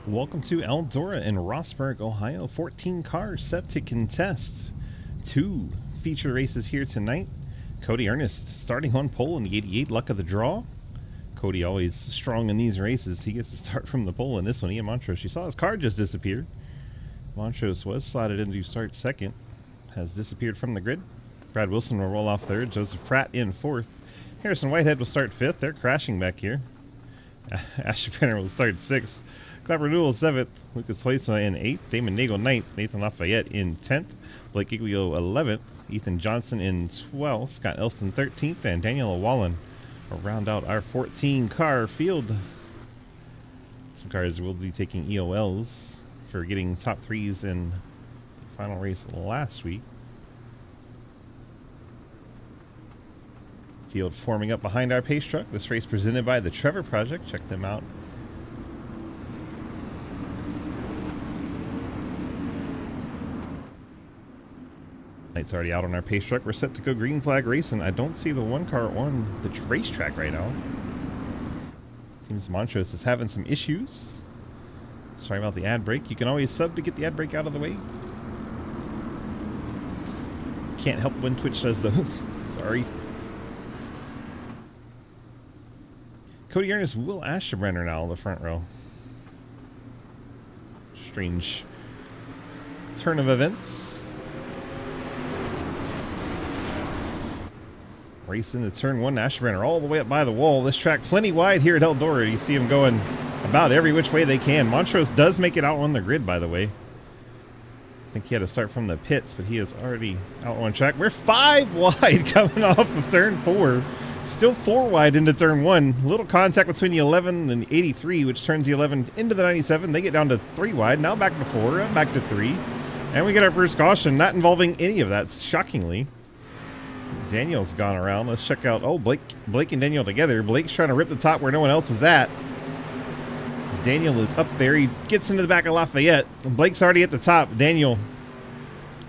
Welcome to Eldora in Rossburg, Ohio. 14 cars set to contest 2 feature races here tonight. Cody Ernest starting on pole in the 88, luck of the draw. Cody always strong in these races. He gets to start from the pole in this one. Ian Montrose, you saw his car just disappear. Montrose was slotted in to start second, has disappeared from the grid. Brad Wilson will roll off third. Joseph Pratt in fourth. Harrison Whitehead will start fifth. They're crashing back here. Asher Penner will start sixth. Clapper Newell 7th, Lucas Hoisma in 8th, Damon Nagel 9th, Nathan Lafayette in 10th, Blake Giglio 11th, Ethan Johnson in 12th, Scott Elston 13th, and Daniel Wallen will round out our 14-car field. Some cars will be taking EOLs for getting top 3s in the final race last week. Field forming up behind our pace truck. This race presented by the Trevor Project. Check them out. Light's already out on our pace truck. We're set to go green flag racing. I don't see the one car on the racetrack right now. Seems Montrose is having some issues. Sorry about the ad break. You can always sub to get the ad break out of the way. Can't help when Twitch does those. Sorry. Cody Ernest, Will Asherbrenner now in the front row. Strange turn of events. Racing the turn 1, Asherbrenner all the way up by the wall. This track plenty wide here at Eldora. You see him going about every which way they can. Montrose does make it out on the grid, by the way. I think he had to start from the pits, but he is already out on track. We're 5 wide coming off of turn 4. Still 4 wide into turn 1. Little contact between the 11 and the 83, which turns the 11 into the 97. They get down to 3 wide. Now back to 4, back to 3. And we get our first caution, not involving any of that, shockingly. Daniel's gone around. Let's check out, oh, Blake and Daniel together. Blake's trying to rip the top where no one else is at. Daniel is up there. He gets into the back of Lafayette. Blake's already at the top. Daniel,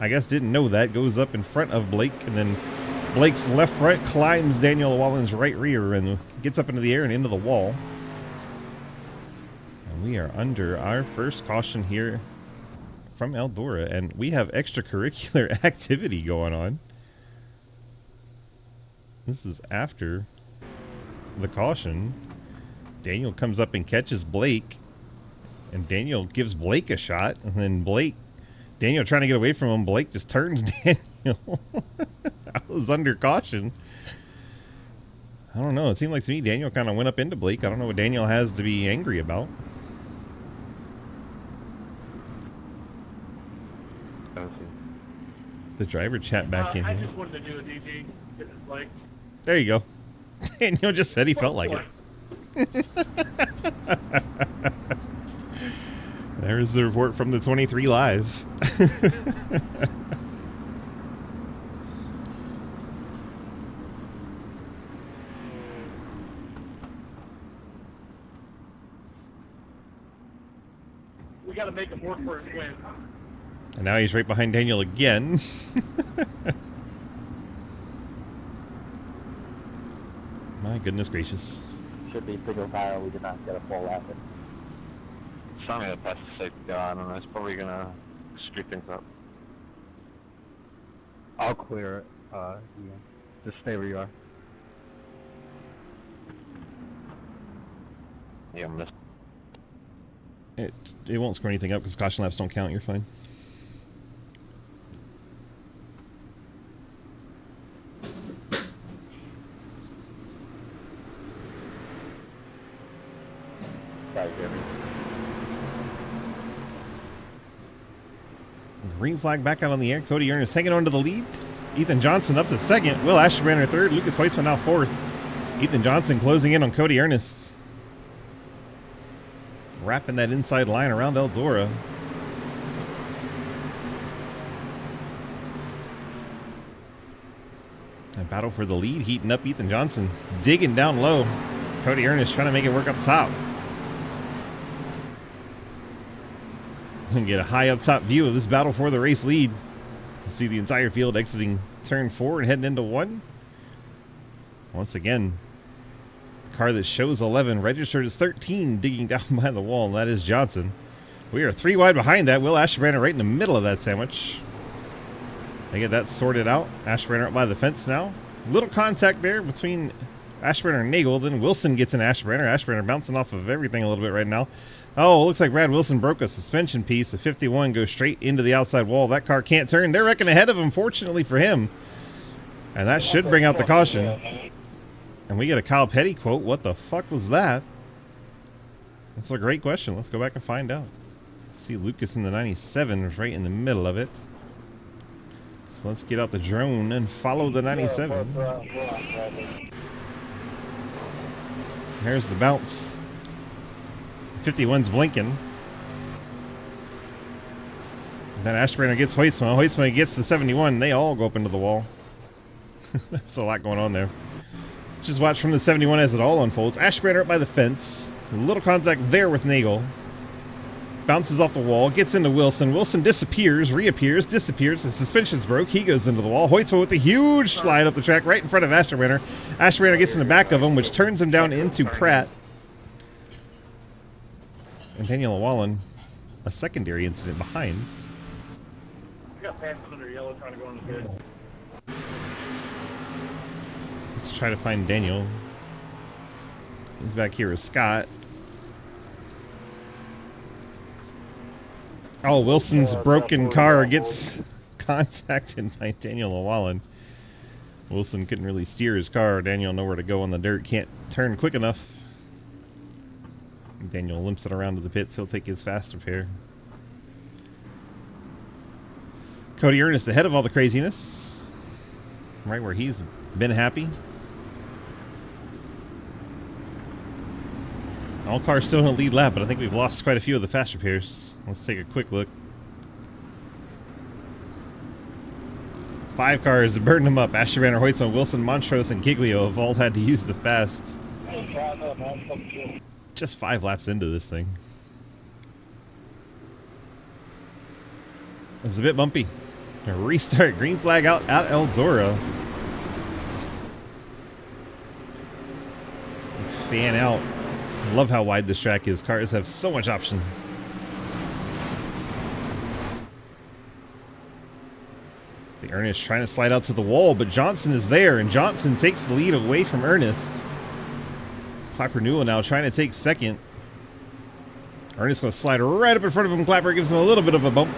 I guess, didn't know that. Goes up in front of Blake, and then Blake's left front climbs Daniel Wallen's right rear and gets up into the air and into the wall. And we are under our first caution here from Eldora, and we have extracurricular activity going on. This is after the caution. Daniel comes up and catches Blake, and Daniel gives Blake a shot, and then Daniel trying to get away from him, Blake just turns Daniel. I was under caution. I don't know, it seemed like to me Daniel kind of went up into Blake. I don't know what Daniel has to be angry about. The driver chat back in I here. just wanted to do a DG. Like, there you go. Daniel just said he felt like it. There's the report from the 23 Live. we got to make him work for his win. And now he's right behind Daniel again. My goodness gracious. Should be single file. We did not get a full lap. Something that that's the safety guy. I don't know. It's probably gonna screw things up. I'll clear it. Yeah. Just stay where you are. Yeah, I'm just. It won't screw anything up because caution laps don't count. You're fine. Green flag back out on the air. Cody Ernest hanging on to the lead. Ethan Johnson up to second. Will Asherbrenner third. Lucas Hoisman now fourth. Ethan Johnson closing in on Cody Ernest. Wrapping that inside line around Eldora. A battle for the lead heating up. Ethan Johnson digging down low. Cody Ernest trying to make it work up top. And get a high up top view of this battle for the race lead. See the entire field exiting turn 4 and heading into 1. Once again, car that shows 11, registered as 13, digging down by the wall, and that is Johnson. We are 3 wide behind that. Will Ashburner right in the middle of that sandwich. They get that sorted out. Ashburner up by the fence now. Little contact there between Ashburner and Nagel. Then Wilson gets in Ashburner. Ashburner bouncing off of everything a little bit right now. Oh, looks like Brad Wilson broke a suspension piece. The 51 goes straight into the outside wall. That car can't turn. They're wrecking ahead of him, fortunately for him. And that should bring out the caution. And we get a Kyle Petty quote. What the fuck was that? That's a great question. Let's go back and find out. See Lucas in the 97 was right in the middle of it. So let's get out the drone and follow the 97. There's the bounce. 51's blinking. Then Ashburner gets Hoytsma. Hoytsma gets the 71. They all go up into the wall. There's a lot going on there. Let's just watch from the 71 as it all unfolds. Ashburner up by the fence. A little contact there with Nagel. Bounces off the wall, gets into Wilson. Wilson disappears, reappears, disappears. The suspension's broke. He goes into the wall. Hoytsma with a huge slide up the track right in front of Ashburner. Ashburner gets in the back of him, which turns him down into Pratt. And Daniel Wallen, a secondary incident behind. We got passes under yellow trying to go on the pit. Let's try to find Daniel. He's back here with Scott. Oh, Wilson's broken car gets contacted by Daniel Llewellyn. Wilson couldn't really steer his car. Daniel nowhere to go on the dirt. Can't turn quick enough. Daniel limps it around to the pits. He'll take his fast repair. Cody Ernest ahead of all the craziness. Right where he's been happy. All cars still in the lead lap, but I think we've lost quite a few of the fast repairs. Let's take a quick look. 5 cars burning them up. Ashburner, Hoytsma, Wilson, Montrose, and Giglio have all had to use the fast. Just 5 laps into this thing. It's a bit bumpy. A restart. Green flag out at Eldora. Fan out. I love how wide this track is. Cars have so much option. The Ernest trying to slide out to the wall, but Johnson is there, and Johnson takes the lead away from Ernest. Clapper Newell now trying to take second. Ernest going to slide right up in front of him. Clapper gives him a little bit of a bump.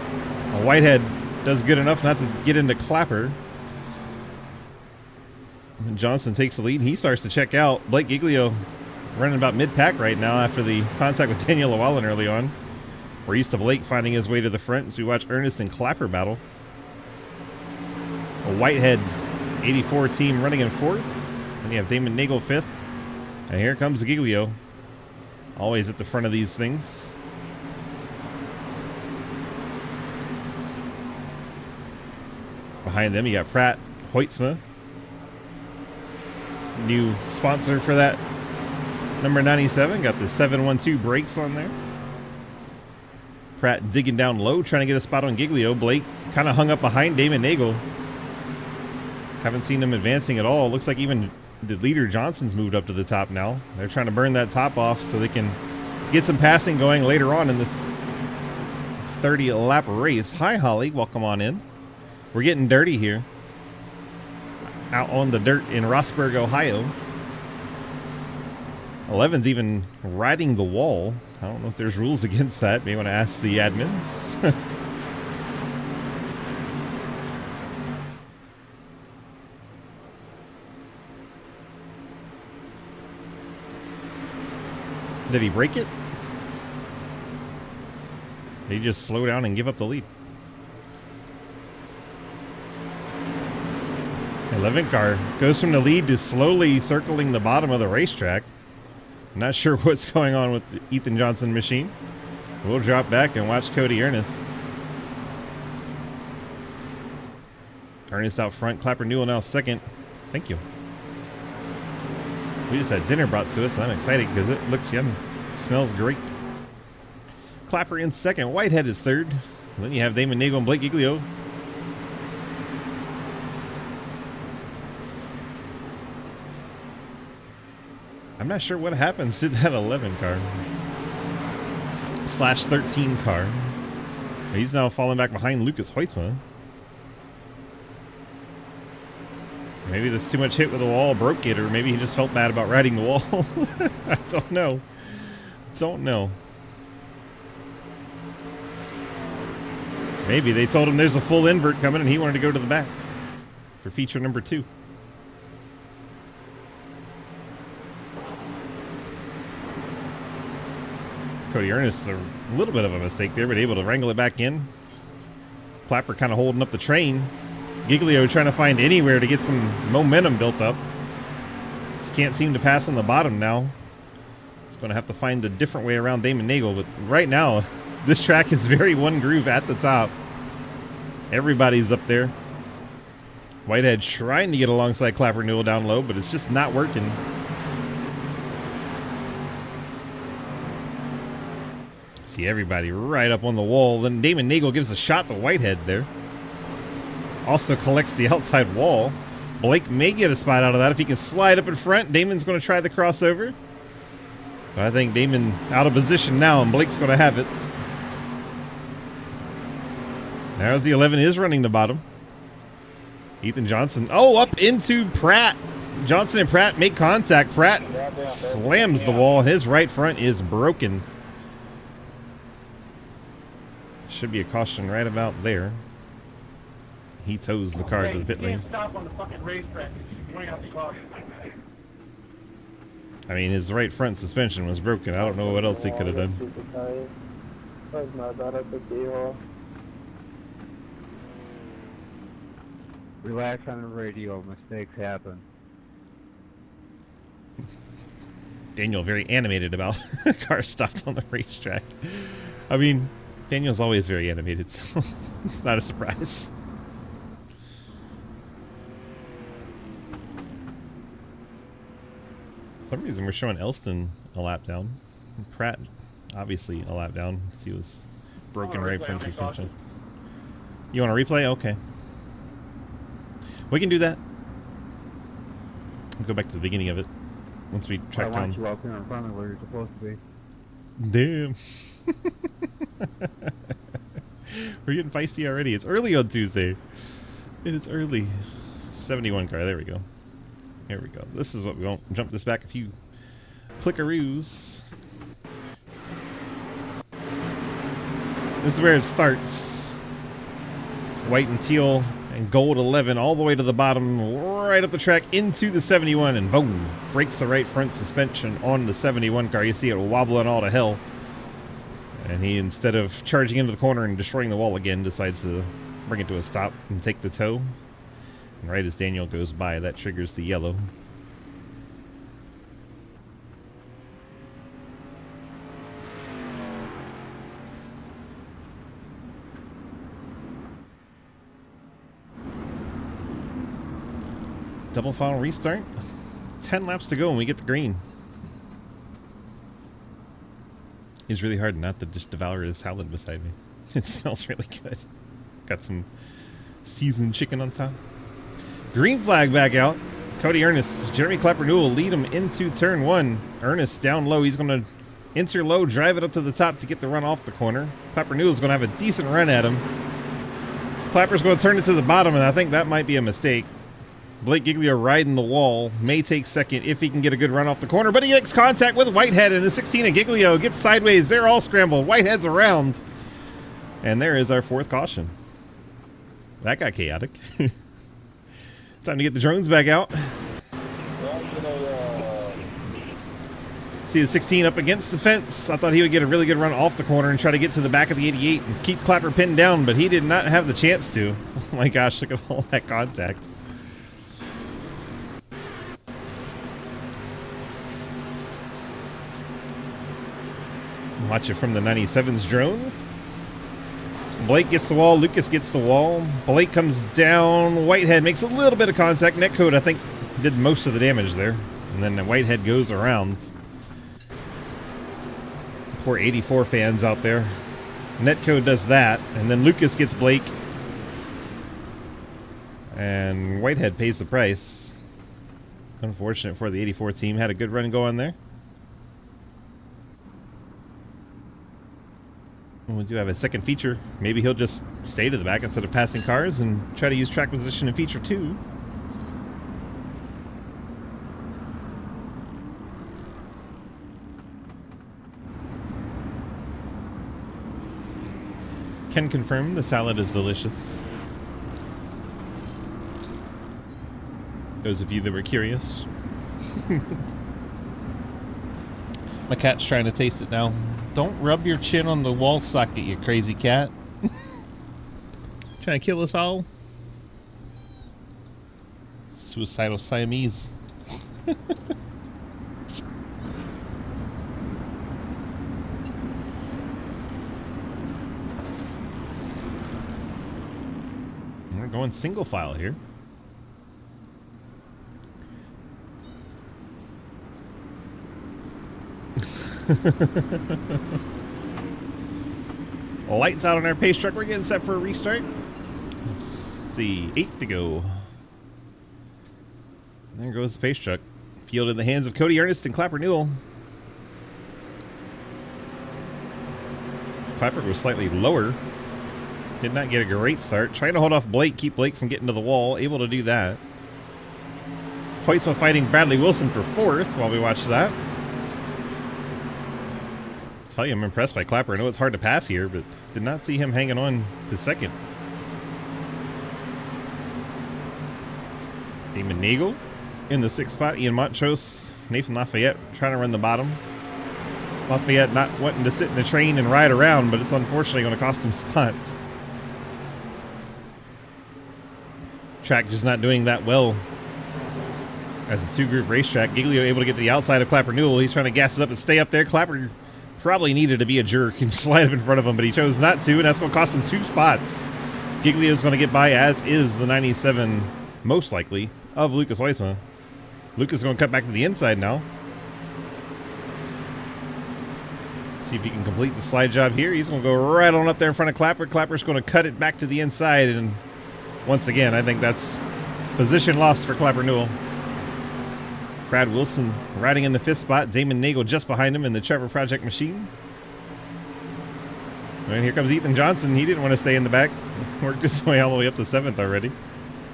Whitehead does good enough not to get into Clapper. And Johnson takes the lead, and he starts to check out. Blake Giglio running about mid-pack right now after the contact with Daniel Llewellyn early on. We're used to Blake finding his way to the front as we watch Ernest and Clapper battle. A Whitehead 84 team running in 4th. Then you have Damon Nagel 5th. And here comes Giglio. Always at the front of these things. Behind them you got Pratt, Hoytsma. New sponsor for that number 97. Got the 712 brakes on there. Pratt digging down low, trying to get a spot on Giglio. Blake kind of hung up behind Damon Nagel. Haven't seen him advancing at all. Looks like even the leader Johnson's moved up to the top now. They're trying to burn that top off so they can get some passing going later on in this 30 lap race. Hi Holly, welcome on in. We're getting dirty here. Out on the dirt in Rossburg, Ohio. 11's even riding the wall. I don't know if there's rules against that. May want to ask the admins. Did he break it? Did he just slow down and give up the lead? 11 car goes from the lead to slowly circling the bottom of the racetrack. Not sure what's going on with the Ethan Johnson machine. We'll drop back and watch Cody Ernest. Ernest out front. Clapper Newell now second. Thank you. We just had dinner brought to us, and I'm excited because it looks yummy. It smells great. Clapper in second. Whitehead is third. And then you have Damon Nagel and Blake Giglio. I'm not sure what happens to that 11 car. Slash 13 car. He's now falling back behind Lucas Hoytsma. Maybe there's too much hit with the wall broke it, or maybe he just felt bad about riding the wall. I don't know. Don't know. Maybe they told him there's a full invert coming and he wanted to go to the back for feature number 2. Cody Ernest, a little bit of a mistake there, but able to wrangle it back in. Clapper kind of holding up the train. Giglio trying to find anywhere to get some momentum built up. Just can't seem to pass on the bottom now. It's going to have to find a different way around Damon Nagel, but right now, this track is very one groove at the top. Everybody's up there. Whitehead trying to get alongside Clapper Newell down low, but it's just not working. See everybody right up on the wall. Then Damon Nagel gives a shot to Whitehead there. Also collects the outside wall. Blake may get a spot out of that if he can slide up in front. Damon's going to try the crossover. But I think Damon out of position now, and Blake's going to have it. There's the 11 is running the bottom. Ethan Johnson. Oh, up into Pratt. Johnson and Pratt make contact. Pratt slams the wall. His right front is broken. Should be a caution right about there. He tows the car to the pit lane. Can't stop on the fucking racetrack. Going out the caution. I mean, his right front suspension was broken. I don't know what else he could have done. Relax on the radio. Mistakes happen. Daniel very animated about car stopped on the racetrack. I mean, Daniel's always very animated, so it's not a surprise. For some reason we're showing Elston a lap down. Pratt, obviously a lap down. He was broken right front suspension. You want to replay? Okay. We can do that. We'll go back to the beginning of it once we track down. I want you out there in front of where you're supposed to be. Damn. We're getting feisty already. It's early on Tuesday. It is early. 71 car. There we go. Here we go. This is what we want. Jump this back a few clickaroos. This is where it starts. White and teal and gold 11 all the way to the bottom, right up the track into the 71, and boom, breaks the right front suspension on the 71 car. You see it wobbling all to hell. And he, instead of charging into the corner and destroying the wall again, decides to bring it to a stop and take the tow. And right as Daniel goes by, that triggers the yellow. Double final restart. 10 laps to go and we get the green. It's really hard not to just devour his salad beside me. It smells really good. Got some seasoned chicken on top. Green flag back out. Cody Ernest. Jeremy Clapper Newell lead him into turn 1. Ernest down low. He's going to enter low, drive it up to the top to get the run off the corner. Clapper Newell's going to have a decent run at him. Clapper's going to turn it to the bottom, and I think that might be a mistake. Blake Giglio riding the wall. May take second if he can get a good run off the corner, but he makes contact with Whitehead, and the 16 of Giglio gets sideways. They're all scrambled. Whitehead's around. And there is our 4th caution. That got chaotic. Time to get the drones back out. See the 16 up against the fence. I thought he would get a really good run off the corner and try to get to the back of the 88 and keep Clapper pinned down, but he did not have the chance to. Oh my gosh, look at all that contact. Watch it from the 97's drone. Blake gets the wall. Lucas gets the wall. Blake comes down. Whitehead makes a little bit of contact. Netcode, I think, did most of the damage there. And then Whitehead goes around. Poor 84 fans out there. Netcode does that. And then Lucas gets Blake. And Whitehead pays the price. Unfortunate for the 84 team. Had a good run going there. We do have a second feature. Maybe he'll just stay to the back instead of passing cars and try to use track position in feature 2. Can confirm the salad is delicious. Those of you that were curious. My cat's trying to taste it now. Don't rub your chin on the wall socket, you crazy cat. Trying to kill us all. Suicidal Siamese. We're going single file here. Lights out on our pace truck. We're getting set for a restart. Let's see, 8 to go. There goes the pace truck. Field in the hands of Cody Ernest and Clapper Newell. Clapper was slightly lower. Did not get a great start. Trying to hold off Blake, keep Blake from getting to the wall. Able to do that. Hoytsma fighting Bradley Wilson for 4th while we watch that. Tell you, I'm impressed by Clapper. I know it's hard to pass here, but did not see him hanging on to 2nd. Damon Nagel in the 6th spot. Ian Montrose, Nathan Lafayette trying to run the bottom. Lafayette not wanting to sit in the train and ride around, but it's unfortunately going to cost him spots. Track just not doing that well as a 2-group racetrack. Giglio able to get to the outside of Clapper Newell. He's trying to gas it up and stay up there. Clapper probably needed to be a jerk and slide up in front of him, but he chose not to, and that's going to cost him 2 spots. Giglio's going to get by, as is the 97, most likely, of Lucas Hoytsma. Lucas is going to cut back to the inside now. See if he can complete the slide job here. He's going to go right on up there in front of Clapper. Clapper's going to cut it back to the inside, and once again, I think that's position loss for Clapper Newell. Brad Wilson riding in the 5th spot. Damon Nagel just behind him in the Trevor Project machine. And here comes Ethan Johnson. He didn't want to stay in the back. Worked his way all the way up to 7th already.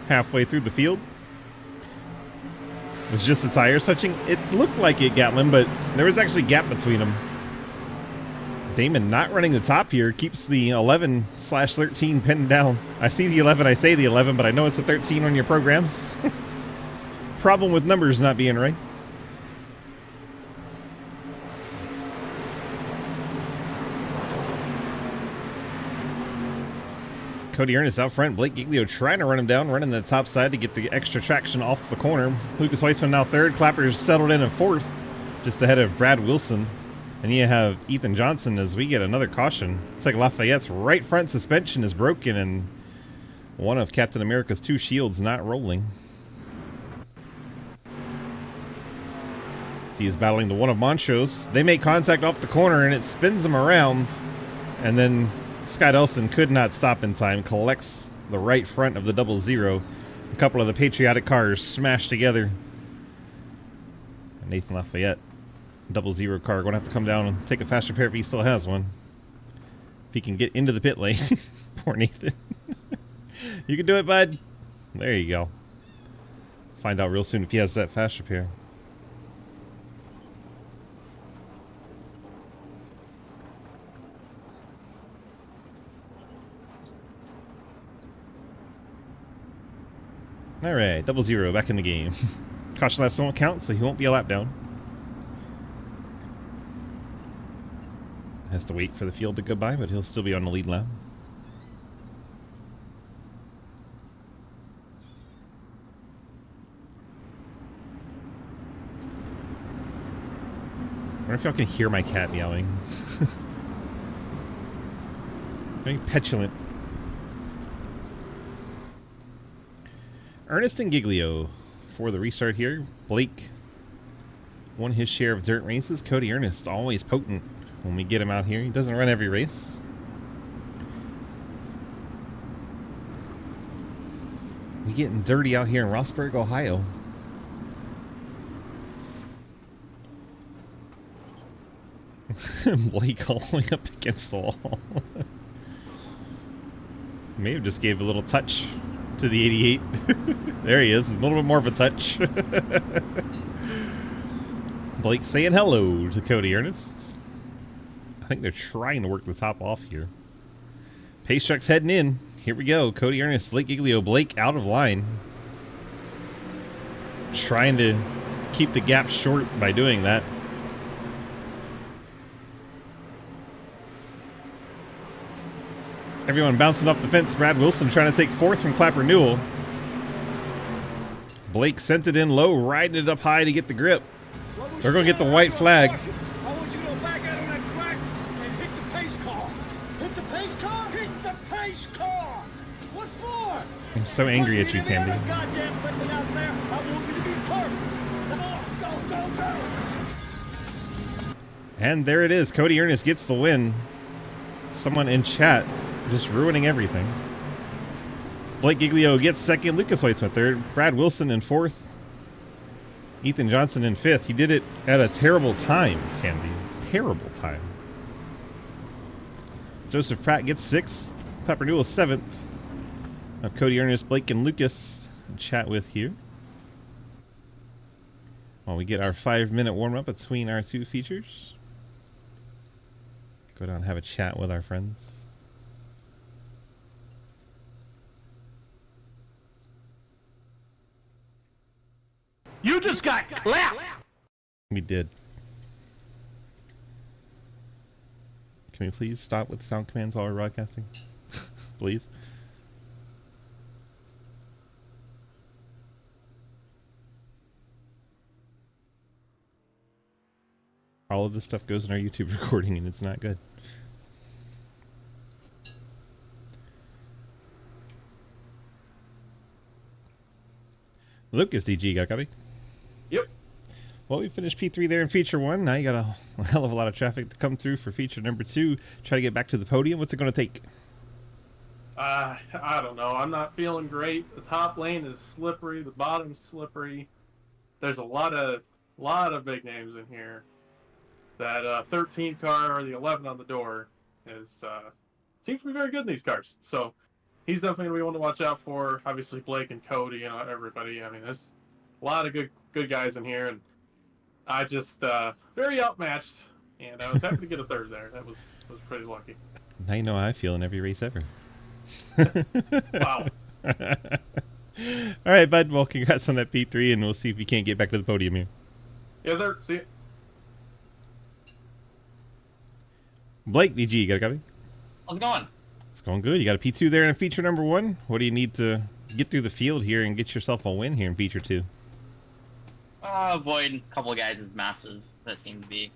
Halfway through the field. It was just the tires touching. It looked like it, Gatlin, but there was actually a gap between them. Damon not running the top here. Keeps the 11/13 pinned down. I see the 11, I say the 11, but I know it's a 13 on your programs. Problem with numbers not being right. Cody Ernest out front. Blake Giglio trying to run him down, running the top side to get the extra traction off the corner. Lucas Hoytsma now 3rd. Clapper's settled in at 4th, just ahead of Brad Wilson. And you have Ethan Johnson as we get another caution. Looks like Lafayette's right front suspension is broken, and one of Captain America's 2 shields not rolling. He is battling the one of Montrose. They make contact off the corner and it spins them around. And then Scott Elston could not stop in time. Collects the right front of the 00. A couple of the patriotic cars smashed together. And Nathan Lafayette, 00 car, going to have to come down and take a fast repair if he still has one. If he can get into the pit lane. Poor Nathan. You can do it, bud. There you go. Find out real soon if he has that fast repair. Alright, 00 back in the game. Caution laps don't count, so he won't be a lap down. Has to wait for the field to go by, but he'll still be on the lead lap. I wonder if y'all can hear my cat meowing. Very petulant. Ernest and Giglio for the restart here. Blake won his share of dirt races. Cody Ernest, always potent when we get him out here. He doesn't run every race. We getting dirty out here in Rossburg, Ohio. Blake all the way up against the wall. May have just gave a little touch to the 88. There he is, a little bit more of a touch. Blake saying hello to Cody Ernest. I think they're trying to work the top off here. Pace truck's heading in. Here we go. Cody Ernest, Blake Giglio, Blake out of line. Trying to keep the gap short by doing that. Everyone bouncing off the fence. Brad Wilson trying to take fourth from Clapper Newell. Blake sent it in low, riding it up high to get the grip. They're going to get the white flag. I want you to back out on that track and hit the pace car. Hit the pace car? Hit the pace car! What for? I'm so angry at you, Tandy. Goddamn flipping out there. I want you to be perfect. Come on, go, go, go! And there it is. Cody Ernest gets the win. Someone in chat just ruining everything. Blake Giglio gets second. Lucas Weitzman third. Brad Wilson in fourth. Ethan Johnson in fifth. He did it at a terrible time, Tandy. Terrible time. Joseph Pratt gets sixth. Clapper Newell seventh. Of Cody Ernest, Blake, and Lucas chat with here. While we get our 5-minute warm-up between our two features. Go down and have a chat with our friends. You just got clapped! We did. Can we please stop with sound commands while we're broadcasting? Please. All of this stuff goes in our YouTube recording and it's not good. Lucas DG, got a copy? Yep. Well, we finished P3 there in feature 1. Now you got a hell of a lot of traffic to come through for feature number 2. Try to get back to the podium. What's it going to take? I don't know. I'm not feeling great. The top lane is slippery. The bottom's slippery. There's a lot of big names in here. That 13 car or the 11 on the door is seems to be very good in these cars. So he's definitely going to be one to watch out for. Obviously Blake and Cody and everybody. I mean, there's a lot of good guys in here, and I just very outmatched, and I was happy to get a third there. That was pretty lucky. Now you know how I feel in every race ever. Wow. All right, bud. Well, congrats on that P3, and we'll see if we can't get back to the podium here. Yes, sir. See you. Blake DG, you got a copy? How's it going? It's going good. You got a P2 there in feature number 1. What do you need to get through the field here and get yourself a win here in feature 2? Avoid a couple of guys with masses that seem to be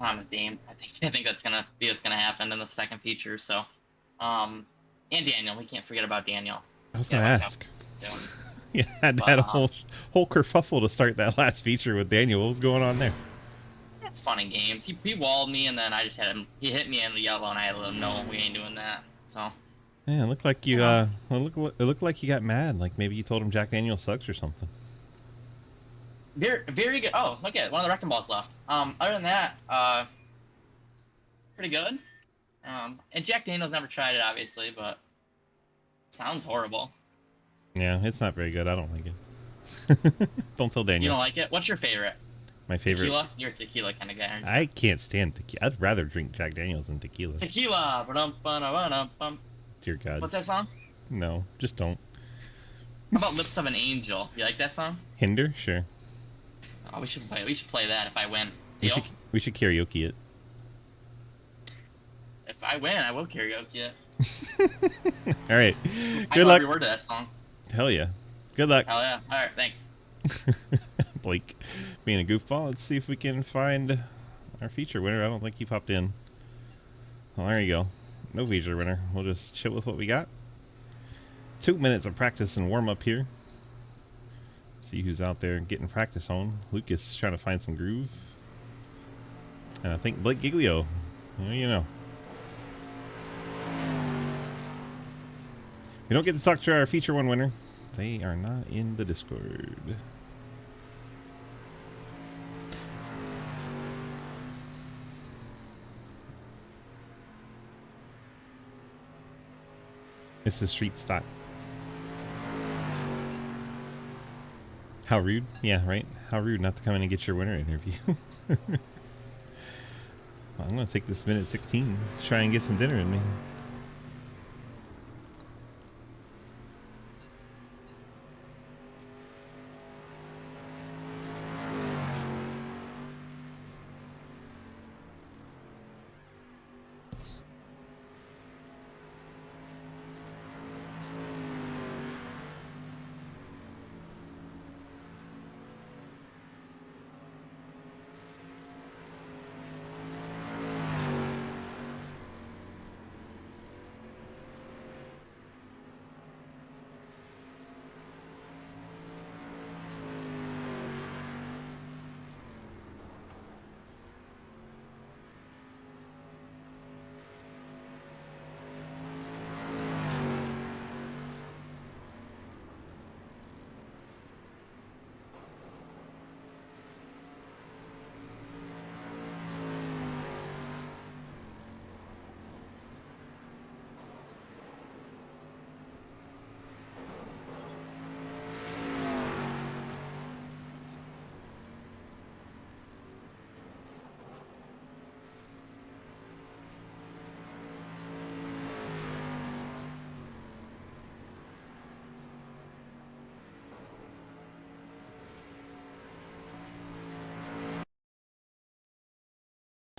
on the team. I think that's gonna be what's gonna happen in the second feature. So, and Daniel, we can't forget about Daniel. I was gonna ask. Yeah, had a whole kerfuffle to start that last feature with Daniel. What was going on there? It's fun and games. He walled me, and then I just had him. He hit me in the yellow, and I let him know we ain't doing that. So. Yeah, it looked like you. It looked like you got mad. Like maybe you told him Jack Daniel sucks or something. Very good. Oh, look at it. One of the wrecking balls left. Other than that, pretty good. And Jack Daniels never tried it, obviously, but it sounds horrible. Yeah, it's not very good. I don't like it. Don't tell Daniel. You don't like it? What's your favorite? My favorite. Tequila? You're a tequila kind of guy, aren't you? I can't stand tequila. I'd rather drink Jack Daniels than tequila. Tequila. Ba-dum-ba-dum-ba-dum-bum. Dear God. What's that song? No, just don't. How about Lips of an Angel? You like that song? Hinder? Sure. Oh, we should play that if I win. Deal? We should karaoke it. If I win, I will karaoke it. All right. I Good know luck. every word to that song. Hell yeah. Good luck. Hell yeah. All right, thanks. Blake being a goofball. Let's see if we can find our feature winner. I don't think he popped in. Well, there you go. No feature winner. We'll just chill with what we got. 2 minutes of practice and warm up here. See who's out there getting practice on. Lucas trying to find some groove. And I think Blake Giglio. Well, you know. We don't get to talk to our feature 1 winner. They are not in the Discord. It's the street stock. How rude. Yeah, right? How rude not to come in and get your winner interview. Well, I'm going to take this minute 16 to try and get some dinner in me.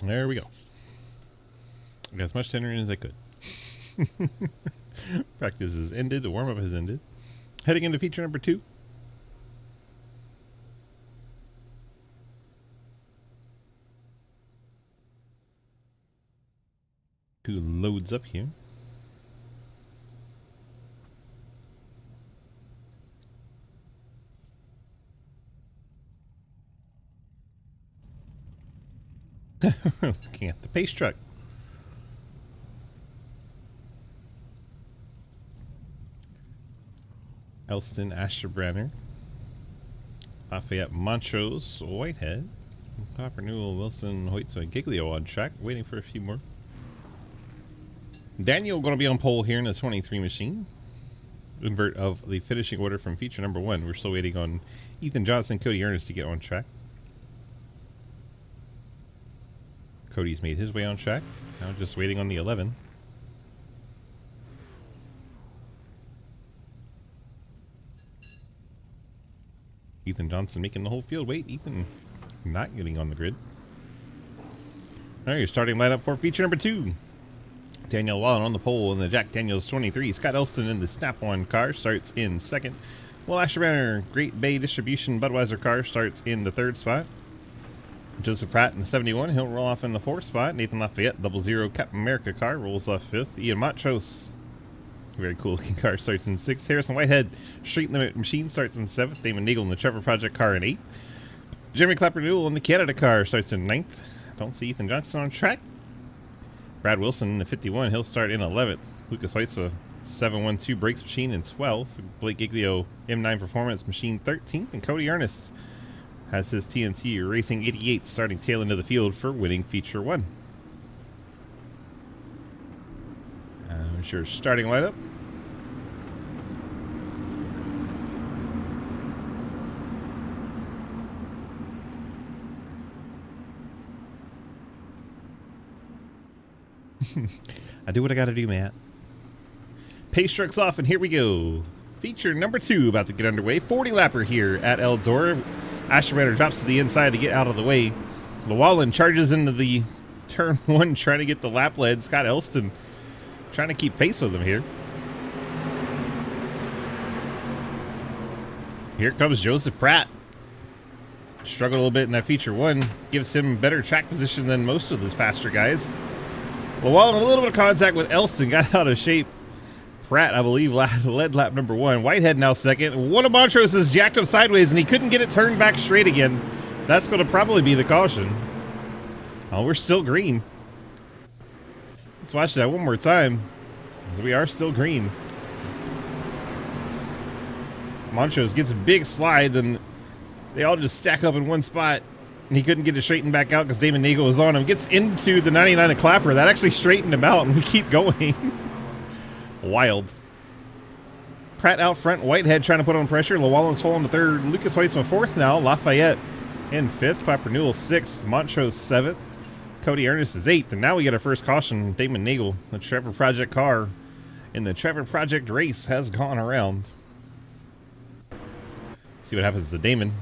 There we go. I got as much dinner in as I could. Practice has ended. The warm-up has ended. Heading into feature number 2. Who loads up here? Looking at the pace truck. Elston, Asherbrenner, Lafayette, Montrose, Whitehead, Popper, Newell, Wilson, Hoyts, and Giglio on track. Waiting for a few more. Daniel going to be on pole here in the 23 machine. Invert of the finishing order from feature number 1. We're still waiting on Ethan Johnson, Cody Ernest to get on track. Cody's made his way on track. Now just waiting on the 11. Ethan Johnson making the whole field wait. Ethan not getting on the grid. Alright, your starting lineup for feature number 2. Daniel Wallen on the pole in the Jack Daniels 23. Scott Elston in the Snap-on car starts in second. Will Asherbrenner Great Bay Distribution Budweiser car starts in the 3rd spot. Joseph Pratt in the 71, he'll roll off in the 4th spot. Nathan Lafayette, 00 Captain America car, rolls off 5th. Ian Montrose, very cool looking car, starts in 6th. Harrison Whitehead, Street Limit Machine, starts in 7th. Damon Nagel in the Trevor Project car in 8th. Jeremy Clapper Newell in the Canada car starts in 9th. Don't see Ethan Johnson on track. Brad Wilson in the 51, he'll start in 11th. Lucas Hoytsa, 712 Brakes Machine in 12th. Blake Giglio, M9 Performance Machine 13th. And Cody Ernest has his TNT Racing 88 starting tail into the field for winning feature 1. Here's your starting lineup. I do what I gotta do, Matt. Pace truck's off, and here we go. Feature number 2 about to get underway. 40 lapper here at Eldora. Asherbrenner drops to the inside to get out of the way. Llewellyn charges into the turn 1 trying to get the lap lead. Scott Elston trying to keep pace with him here. Here comes Joseph Pratt. Struggled a little bit in that feature 1. Gives him better track position than most of those faster guys. Llewellyn a little bit of contact with Elston. Got out of shape. Pratt, I believe, led lap number 1. Whitehead now second. One of Montrose is jacked up sideways, and he couldn't get it turned back straight again. That's going to probably be the caution. Oh, we're still green. Let's watch that one more time, because we are still green. Montrose gets a big slide, and they all just stack up in one spot, and he couldn't get it straightened back out because Damon Nagel was on him. Gets into the 99 of Clapper. That actually straightened him out, and we keep going. Wild. Pratt out front. Whitehead trying to put on pressure. Llewellyn's falling to third. Lucas Hoytsma fourth now. Lafayette in fifth. Clapper Newell sixth. Montrose seventh. Cody Ernest is eighth. And now we get our first caution. Damon Nagel, the Trevor Project car in the Trevor Project race, has gone around. See what happens to Damon.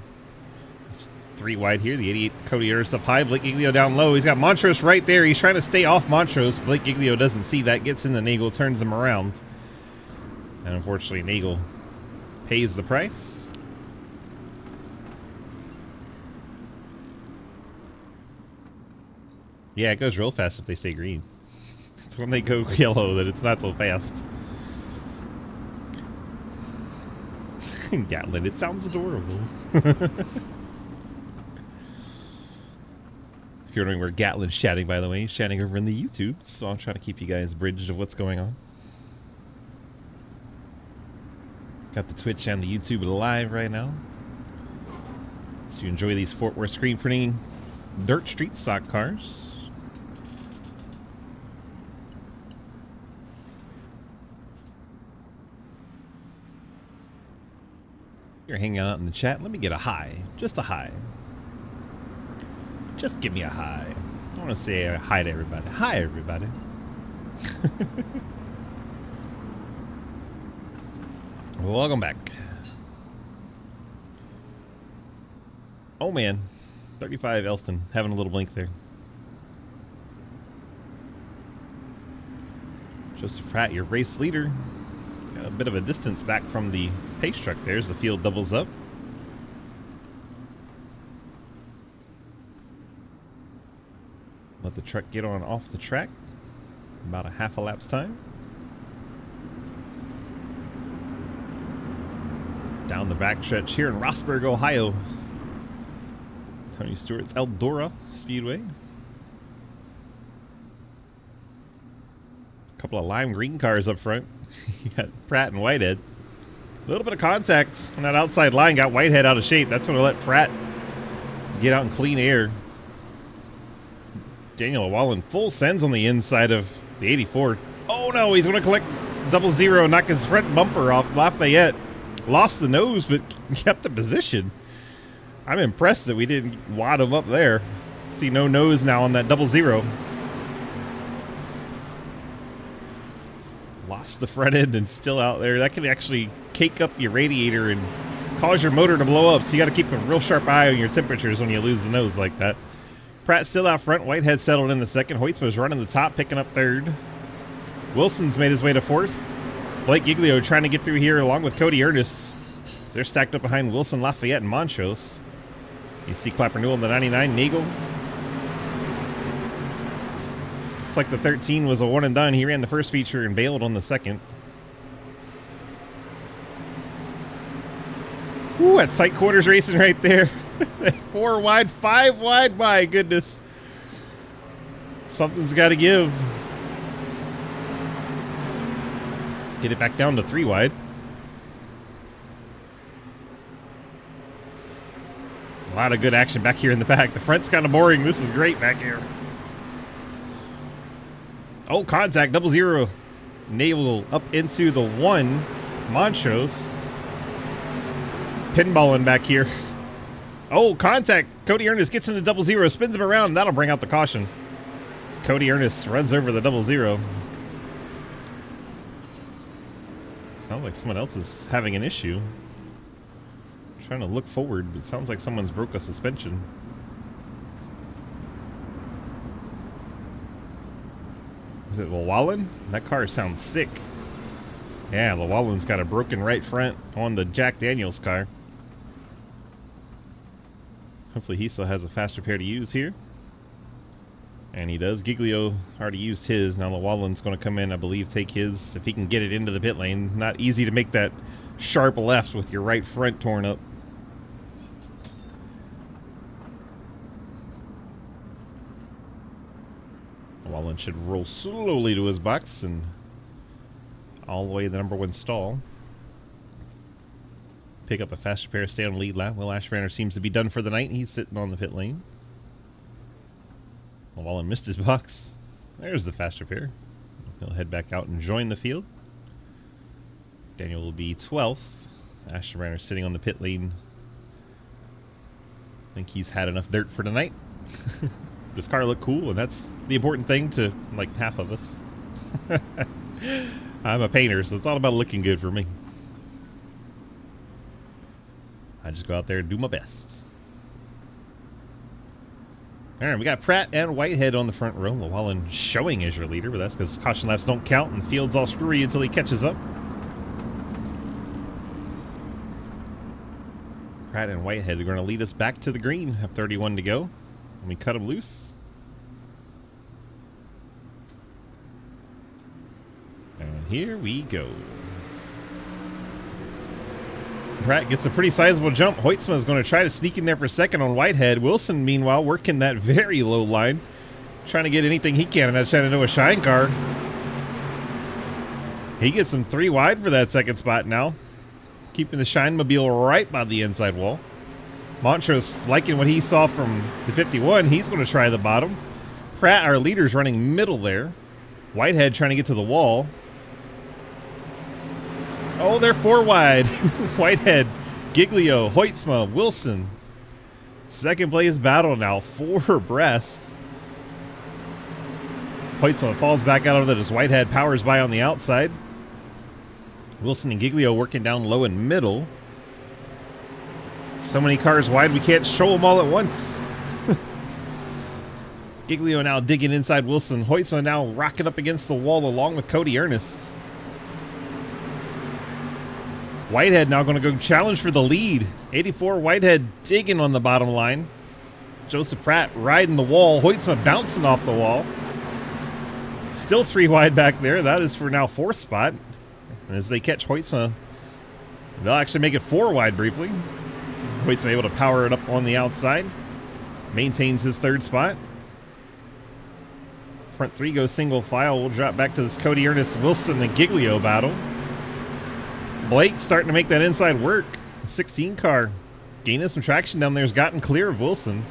It's 3 wide here. The 88 Cody Ernest up high. Blake Giglio down low. He's got Montrose right there. He's trying to stay off Montrose. Blake Giglio doesn't see that. Gets into Nagel. Turns him around. And unfortunately, Nagel pays the price. Yeah, it goes real fast if they stay green. It's when they go yellow that it's not so fast. Gatlin, it sounds adorable. If you're wondering where Gatlin's chatting, by the way, he's chatting over in the YouTube, so I'll try to keep you guys bridged of what's going on. Got the Twitch and the YouTube live right now. So you enjoy these Fort Worth screen printing dirt street stock cars. You're hanging out in the chat. Let me get a hi. Just a hi. Just give me a hi. I want to say a hi to everybody. Hi, everybody. Welcome back. Oh man, 35 Elston having a little blink there. Joseph Pratt, your race leader. Got a bit of a distance back from the pace truck there as the field doubles up. Let the truck get on off the track. About a half a lap's time. Down the backstretch here in Rossburg, Ohio. Tony Stewart's Eldora Speedway. A couple of lime green cars up front. You got Pratt and Whitehead. A little bit of contact on that outside line got Whitehead out of shape. That's when I let Pratt get out in clean air. Daniel Llewellyn full sends on the inside of the 84. Oh no, he's going to collect 00, knock his front bumper off. Lafayette lost the nose, but kept the position. I'm impressed that we didn't wad him up there. See no nose now on that 00. Lost the front end and still out there. That can actually cake up your radiator and cause your motor to blow up. So you got to keep a real sharp eye on your temperatures when you lose the nose like that. Pratt still out front. Whitehead settled in the second. Hoytsma's running the top, picking up third. Wilson's made his way to fourth. Blake Giglio trying to get through here along with Cody Ernest. They're stacked up behind Wilson, Lafayette, and Montrose. You see Clapper Newell in the 99. Nagel. Looks like the 13 was a one and done. He ran the first feature and bailed on the second. Ooh, that's tight quarters racing right there. 4 wide, 5 wide. My goodness. Something's got to give. Get it back down to 3 wide. A lot of good action back here in the back. The front's kind of boring. This is great back here. Oh, contact, 00. Naval up into the 1. Montrose. Pinballing back here. Oh, contact. Cody Ernest gets into 00, spins him around, and that'll bring out the caution. As Cody Ernest runs over the 00. Sounds like someone else is having an issue. I'm trying to look forward, but it sounds like someone's broke a suspension. Is it Llewellyn? That car sounds sick. Yeah, Llewellyn's got a broken right front on the Jack Daniels car. Hopefully he still has a faster pair to use here. And he does. Giglio already used his. Now Llewellyn's going to come in, I believe, take his. If he can get it into the pit lane. Not easy to make that sharp left with your right front torn up. Llewellyn should roll slowly to his box and all the way to the number 1 stall. Pick up a faster pair, stay on lead lap. Will Ashrander seems to be done for the night. He's sitting on the pit lane. Llewellyn missed his box. There's the faster pair. He'll head back out and join the field. Daniel will be 12th. Ashton Brandner sitting on the pit lane. I think he's had enough dirt for tonight. This car looked cool, and that's the important thing to like half of us. I'm a painter, so it's all about looking good for me. I just go out there and do my best. Alright, we got Pratt and Whitehead on the front row. Llewellyn showing as your leader, but that's because caution laps don't count and the field's all screwy until he catches up. Pratt and Whitehead are going to lead us back to the green. Have 31 to go. Let me cut them loose. And here we go. Pratt gets a pretty sizable jump. Hoytsma is going to try to sneak in there for second on Whitehead. Wilson, meanwhile, working that very low line. Trying to get anything he can in that Shenandoah Shine car. He gets him 3 wide for that second spot now. Keeping the Shine Mobile right by the inside wall. Montrose liking what he saw from the 51. He's going to try the bottom. Pratt, our leader's running middle there. Whitehead trying to get to the wall. Oh, they're 4 wide. Whitehead, Giglio, Hoytsma, Wilson. Second place battle now, 4 abreast. Hoytsma falls back out of it as Whitehead powers by on the outside. Wilson and Giglio working down low and middle. So many cars wide, we can't show them all at once. Giglio now digging inside Wilson. Hoytsma now rocking up against the wall along with Cody Ernest. Whitehead now going to go challenge for the lead. 84 Whitehead digging on the bottom line. Joseph Pratt riding the wall. Hoytsma bouncing off the wall. Still 3 wide back there. That is for now 4th spot. And as they catch Hoytsma, they'll actually make it 4 wide briefly. Hoytsma able to power it up on the outside. Maintains his 3rd spot. Front 3 goes single file. We'll drop back to this Cody Ernest, Wilson, and Giglio battle. Blake starting to make that inside work. 16 car. Gaining some traction down there. Has gotten clear of Wilson.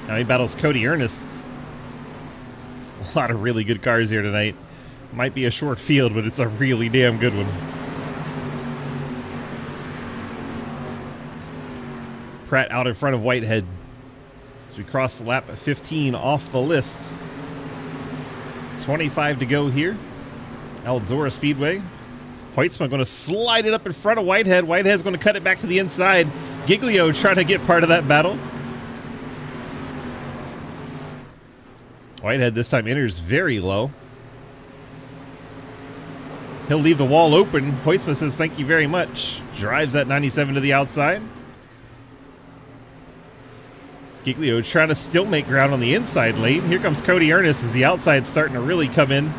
Now he battles Cody Ernest. A lot of really good cars here tonight. Might be a short field, but it's a really damn good one. Pratt out in front of Whitehead. As we cross the lap 15 off the list. 25 to go here. Eldora Speedway. Hoytsma going to slide it up in front of Whitehead. Whitehead's going to cut it back to the inside. Giglio trying to get part of that battle. Whitehead this time enters very low. He'll leave the wall open. Hoytsma says thank you very much. Drives that 97 to the outside. Giglio trying to still make ground on the inside lane. Here comes Cody Ernest as the outside's starting to really come in.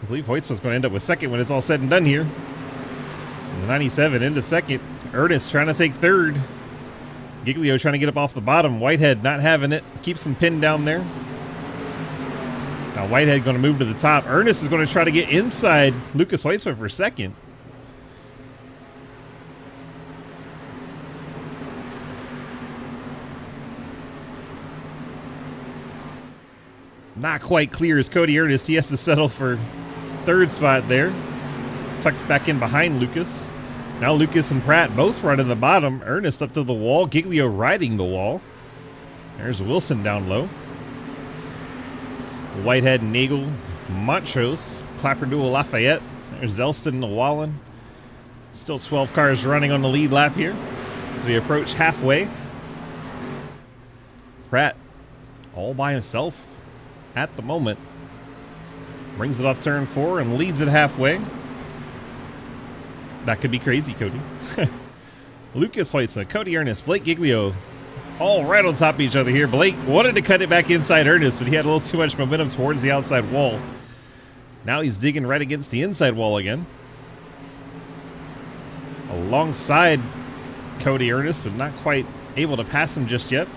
I believe Hoytsma's going to end up with second when it's all said and done here. And the 97 into second. Ernest trying to take third. Giglio trying to get up off the bottom. Whitehead not having it. Keeps him pinned down there. Now Whitehead going to move to the top. Ernest is going to try to get inside Lucas Hoytsma for second. Not quite clear as Cody Ernest. He has to settle for 3rd spot there. Tucks back in behind Lucas. Now Lucas and Pratt both running the bottom. Ernest up to the wall. Giglio riding the wall. There's Wilson down low. Whitehead, Nagel, Montrose, Clapperdool, Lafayette. There's Zelston and Llewellyn. Still 12 cars running on the lead lap here as we approach halfway. Pratt all by himself at the moment. Brings it off turn 4 and leads it halfway. That could be crazy, Cody. Lucas Hoytsma, Cody Ernest, Blake Giglio, all right on top of each other here. Blake wanted to cut it back inside Ernest, but he had a little too much momentum towards the outside wall. Now he's digging right against the inside wall again. Alongside Cody Ernest, but not quite able to pass him just yet.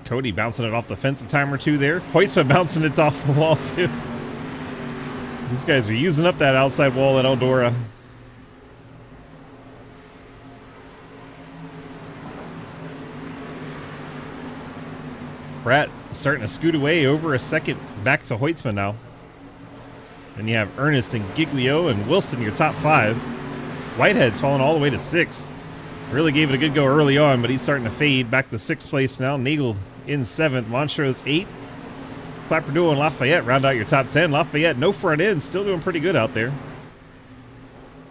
Cody bouncing it off the fence a time or two there. Hoytsma bouncing it off the wall too. These guys are using up that outside wall at Eldora. Pratt starting to scoot away over a second back to Hoytsman now. Then you have Ernest and Giglio and Wilson, your top 5. Whitehead's falling all the way to 6th. Really gave it a good go early on, but he's starting to fade back to 6th place now. Nagel in 7th. Montrose 8th. Clapperdoodle and Lafayette round out your top 10. Lafayette, no front end, still doing pretty good out there.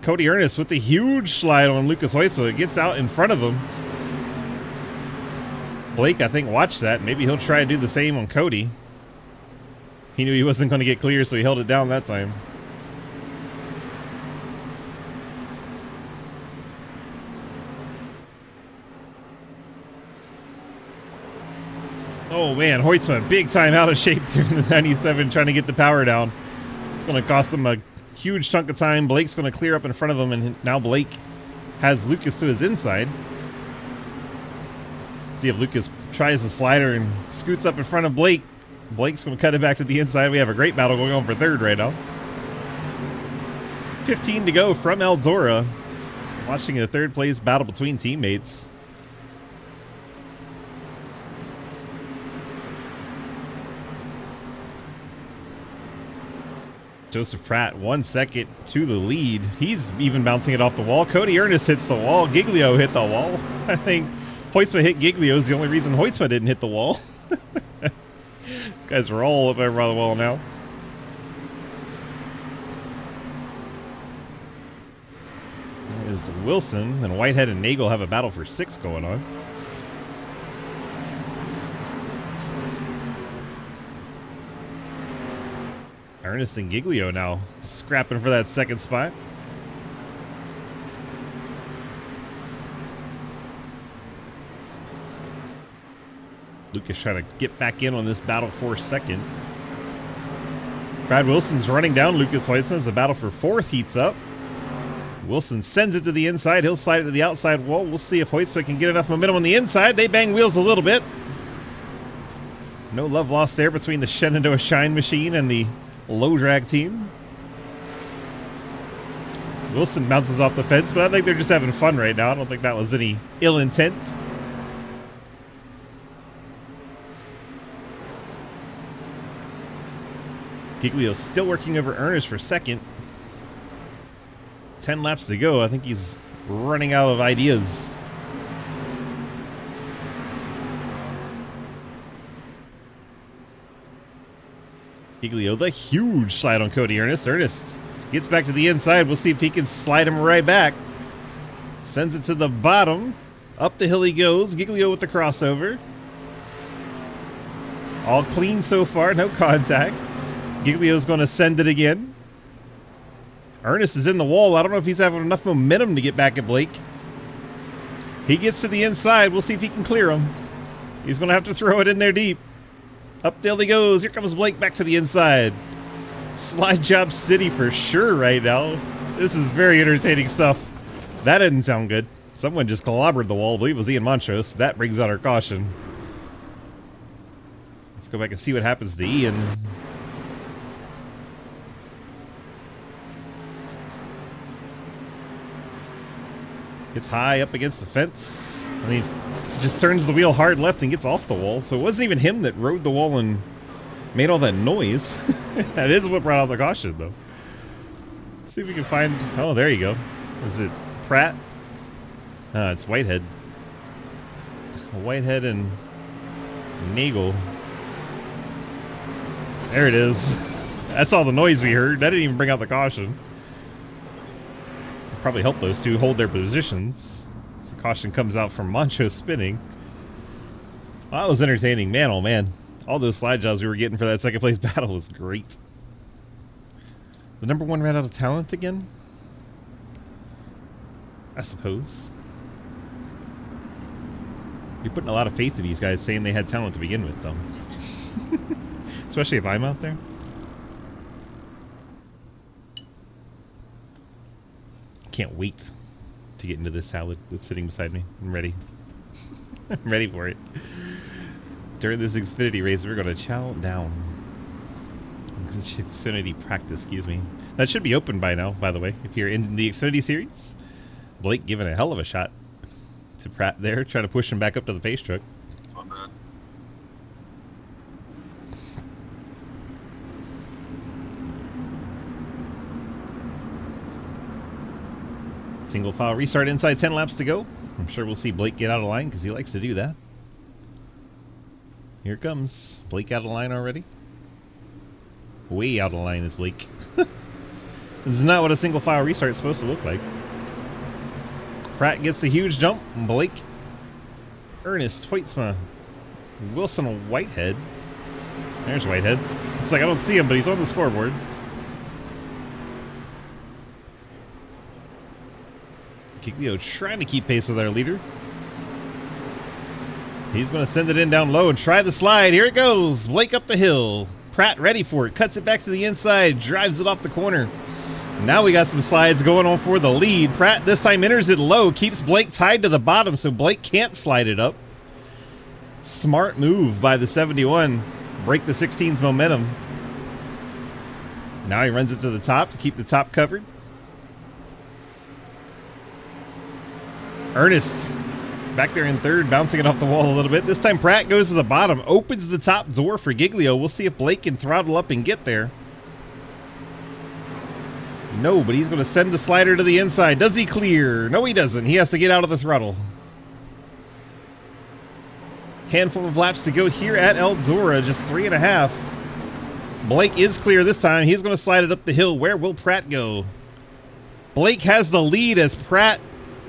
Cody Ernest with the huge slide on Lucas Hoytsma. Gets out in front of him. Blake, I think, watched that. Maybe he'll try to do the same on Cody. He knew he wasn't going to get clear, so he held it down that time. Oh man, Hoytsma big time out of shape during the 97, trying to get the power down. It's going to cost him a huge chunk of time. Blake's going to clear up in front of him, and now Blake has Lucas to his inside. See if Lucas tries the slider and scoots up in front of Blake. Blake's going to cut it back to the inside. We have a great battle going on for 3rd right now. 15 to go from Eldora. Watching a 3rd place battle between teammates. Joseph Pratt 1 second to the lead. He's even bouncing it off the wall. Cody Ernest hits the wall. Giglio hit the wall. I think Hoytsma hit Giglio is the only reason Hoytsma didn't hit the wall. These guys are all up over the wall now. There's Wilson and Whitehead and Nagel have a battle for 6th going on. Ernest and Giglio now scrapping for that 2nd spot. Lucas trying to get back in on this battle for 2nd. Brad Wilson's running down Lucas Hoytsma as the battle for 4th heats up. Wilson sends it to the inside. He'll slide it to the outside wall. We'll see if Hoytsma can get enough momentum on the inside. They bang wheels a little bit. No love lost there between the Shenandoah Shine Machine and the low drag team. Wilson bounces off the fence, but I think they're just having fun right now. I don't think that was any ill intent. Giglio still working over Ernest for 2nd. 10 laps to go. I think he's running out of ideas. Giglio, the huge slide on Cody Ernest. Ernest gets back to the inside. We'll see if he can slide him right back. Sends it to the bottom. Up the hill he goes. Giglio with the crossover. All clean so far. No contact. Giglio's going to send it again. Ernest is in the wall. I don't know if he's having enough momentum to get back at Blake. He gets to the inside. We'll see if he can clear him. He's going to have to throw it in there deep. Up the hill he goes. Here comes Blake back to the inside. Slide job city for sure right now. This is very entertaining stuff. That didn't sound good. Someone just clobbered the wall. I believe it was Ian Montrose. That brings out our caution. Let's go back and see what happens to Ian. Gets high up against the fence. And he just turns the wheel hard left and gets off the wall. So it wasn't even him that rode the wall and made all that noise. That is what brought out the caution, though. Let's see if we can find... Oh, there you go. Is it Pratt? It's Whitehead. Whitehead and Nagel. There it is. That's all the noise we heard. That didn't even bring out the caution. Probably help those two hold their positions. As the caution comes out from Moncho spinning. Well, that was entertaining. Man, oh man. All those slide jobs we were getting for that 2nd place battle was great. The number 1 ran out of talent again? I suppose. You're putting a lot of faith in these guys saying they had talent to begin with, though. Especially if I'm out there. Can't wait to get into this salad that's sitting beside me. I'm ready. I'm ready for it. During this Xfinity race, we're going to chow down. Xfinity practice, excuse me. That should be open by now, by the way. If you're in the Xfinity series, Blake giving a hell of a shot to Pratt there, trying to push him back up to the pace truck. Not bad. Single file restart inside 10 laps to go. I'm sure we'll see Blake get out of line because he likes to do that. Here it comes. Blake out of line already. Way out of line is Blake. This is not what a single file restart is supposed to look like. Pratt gets the huge jump. Blake, Ernest, Hoytsma, Wilson, Whitehead. There's Whitehead. It's like I don't see him, but he's on the scoreboard. Giglio trying to keep pace with our leader. He's going to send it in down low and try the slide. Here it goes. Blake up the hill. Pratt ready for it. Cuts it back to the inside. Drives it off the corner. Now we got some slides going on for the lead. Pratt this time enters it low. Keeps Blake tied to the bottom so Blake can't slide it up. Smart move by the 71. Break the 16's momentum. Now he runs it to the top to keep the top covered. Ernest back there in third, bouncing it off the wall a little bit. This time Pratt goes to the bottom, opens the top door for Giglio. We'll see if Blake can throttle up and get there. No, but he's going to send the slider to the inside. Does he clear? No, he doesn't. He has to get out of the throttle. Handful of laps to go here at Eldora, just 3.5. Blake is clear this time. He's going to slide it up the hill. Where will Pratt go? Blake has the lead as Pratt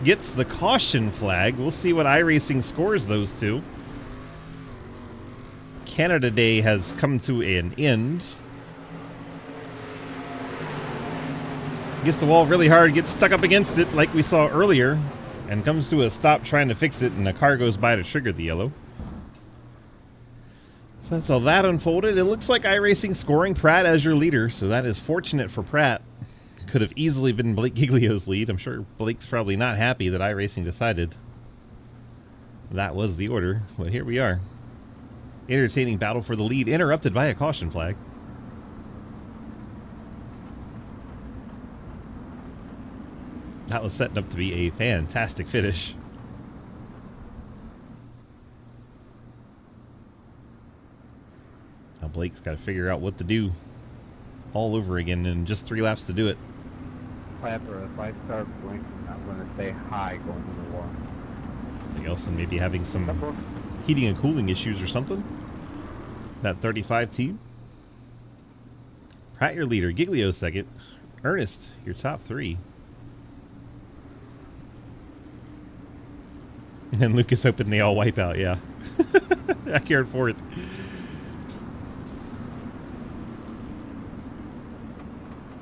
gets the caution flag. We'll see what iRacing scores those two. Canada Day has come to an end. Gets the wall really hard, gets stuck up against it like we saw earlier, and comes to a stop trying to fix it, and the car goes by to trigger the yellow. So that's how that unfolded. It looks like iRacing scoring Pratt as your leader, so that is fortunate for Pratt. Could have easily been Blake Giglio's lead. I'm sure Blake's probably not happy that iRacing decided that was the order, but here we are. Entertaining battle for the lead, interrupted by a caution flag. That was setting up to be a fantastic finish. Now Blake's got to figure out what to do all over again in just 3 laps to do it. If I start blinking, I'm going to stay high going to the wall. Something else, and maybe having some heating and cooling issues or something. That 35 team. Pratt your leader, Giglio second, Ernest your top 3. And Lucas hoping they all wipe out, yeah. Backyard fourth.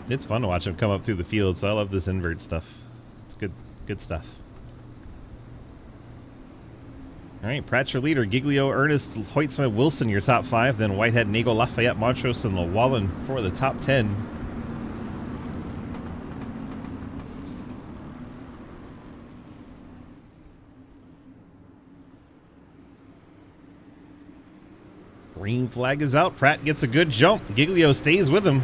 It's fun to watch them come up through the field, so I love this invert stuff. It's good stuff. Alright, Pratt's your leader. Giglio, Ernest, Hoytsma, Wilson your top 5. Then Whitehead, Nagel, Lafayette, Montrose, and Llewellyn for the top 10. Green flag is out. Pratt gets a good jump. Giglio stays with him.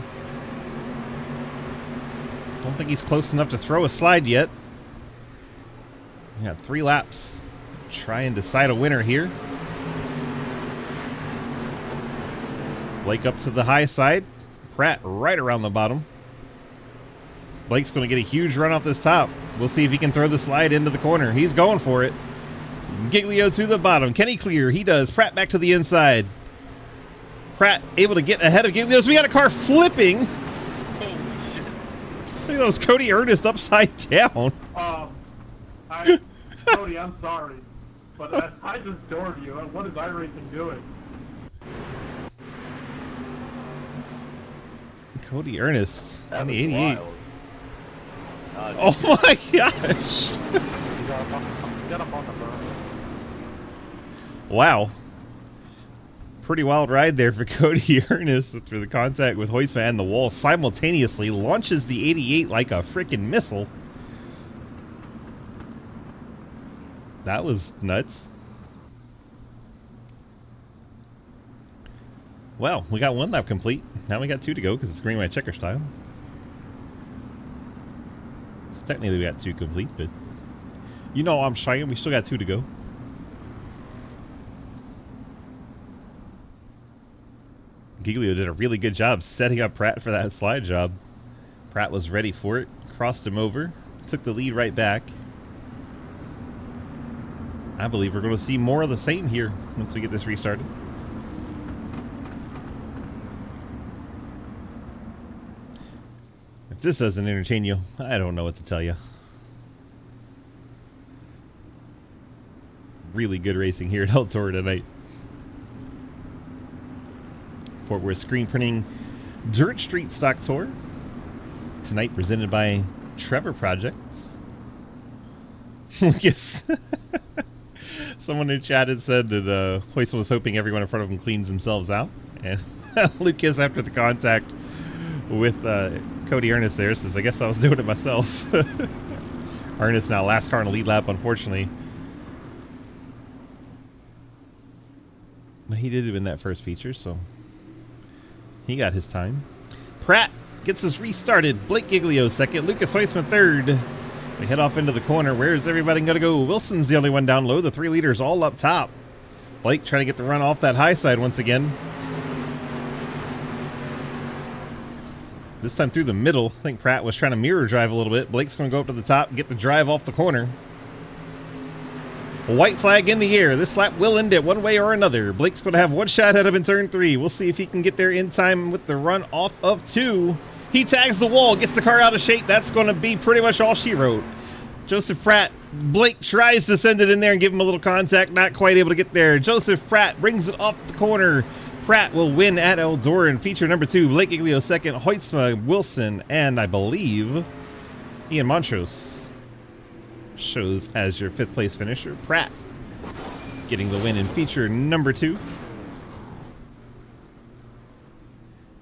Don't think he's close enough to throw a slide yet. We got 3 laps. Try and decide a winner here. Blake up to the high side. Pratt right around the bottom. Blake's going to get a huge run off this top. We'll see if he can throw the slide into the corner. He's going for it. Giglio to the bottom. Can he clear? He does. Pratt back to the inside. Pratt able to get ahead of Giglio. We got a car flipping. Look at those Cody Ernest upside down. Cody, I'm sorry, but I just adored you. What is iRacing doing? Cody Ernest on the 88. Wild. Oh my gosh! Wow. Pretty wild ride there for Cody Ernest through the contact with Hoytsma and the wall. Simultaneously launches the 88 like a freaking missile. That was nuts. Well, we got 1 lap complete. Now we got 2 to go because it's green, white, checker style. So technically we got 2 complete, but you know I'm saying we still got 2 to go. Giglio did a really good job setting up Pratt for that slide job. Pratt was ready for it, crossed him over, took the lead right back. I believe we're going to see more of the same here once we get this restarted. If this doesn't entertain you, I don't know what to tell you. Really good racing here at Eldora tonight. Fort Worth screen printing Dirt Street Stock Tour. Tonight presented by Trevor Projects. Lucas. Someone in chat had said that Hoyson was hoping everyone in front of him cleans themselves out. And Lucas, after the contact with Cody Ernest there, says, I guess I was doing it myself. Ernest now last car in the lead lap, unfortunately. But he did win that first feature, so he got his time. Pratt gets us restarted. Blake Giglio second. Lucas Hoytsman third. They head off into the corner. Where's everybody going to go? Wilson's the only one down low. The 3 leaders all up top. Blake trying to get the run off that high side once again. This time through the middle. I think Pratt was trying to mirror drive a little bit. Blake's going to go up to the top and get the drive off the corner. A white flag in the air. This lap will end it one way or another. Blake's going to have one shot at him in turn 3. We'll see if he can get there in time with the run off of 2. He tags the wall, gets the car out of shape. That's going to be pretty much all she wrote. Joseph Pratt, Blake tries to send it in there and give him a little contact. Not quite able to get there. Joseph Pratt brings it off the corner. Pratt will win at Eldora in feature number 2. Blake Giglio second. Hoytsma, Wilson, and I believe Ian Montrose shows as your 5th place finisher. Pratt getting the win in feature number 2.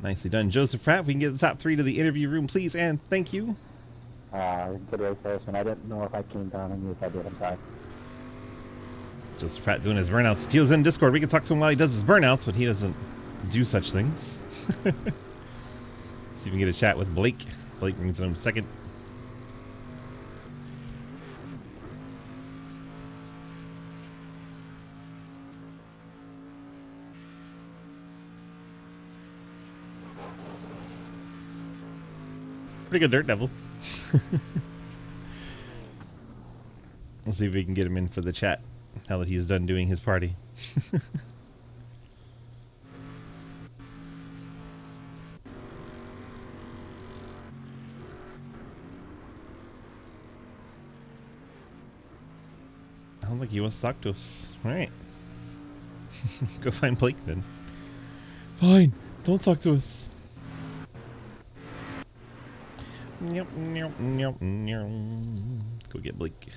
Nicely done, Joseph Pratt. We can get the top 3 to the interview room, please, and thank you. Good race, Harrison. I didn't know if I came down on you. If I did, I'm sorry. Joseph Pratt doing his burnouts. If he was in Discord, we could talk to him while he does his burnouts, but he doesn't do such things. See if we can get a chat with Blake. Blake brings it home second. Pretty good Dirt Devil. We'll see if we can get him in for the chat now that he's done doing his party. I don't think he wants to talk to us. Alright. Go find Blake then. Fine. Don't talk to us. Go get Blake.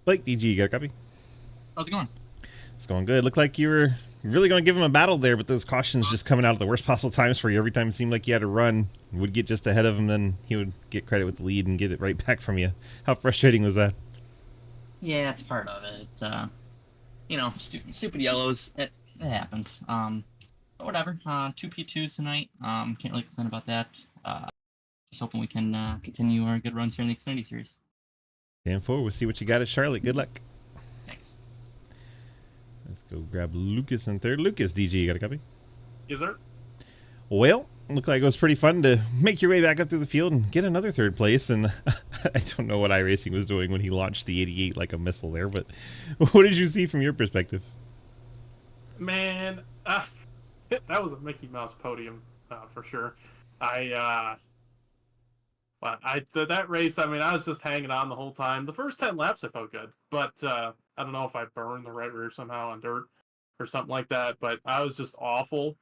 Blake, DG, you got a copy? How's it going? It's going good. Looked like you were really going to give him a battle there, but those cautions just coming out at the worst possible times for you. Every time it seemed like you had to run, you would get just ahead of him, then he would get credit with the lead and get it right back from you. How frustrating was that? Yeah, it's part of it. You know, stupid yellows. It happens. But whatever. 2 P2s tonight. Can't really complain about that. Just hoping we can continue our good runs here in the Xfinity Series. Stand forward. We'll see what you got at Charlotte. Good luck. Thanks. Let's go grab Lucas in third. Lucas, DG, you got a copy? Yes, sir. Well, looked like it was pretty fun to make your way back up through the field and get another 3rd place. And I don't know what iRacing was doing when he launched the 88 like a missile there, but what did you see from your perspective? Man, that was a Mickey Mouse podium for sure. That race, I mean, I was just hanging on the whole time. The first 10 laps I felt good, but I don't know if I burned the right rear somehow on dirt or something like that, but I was just awful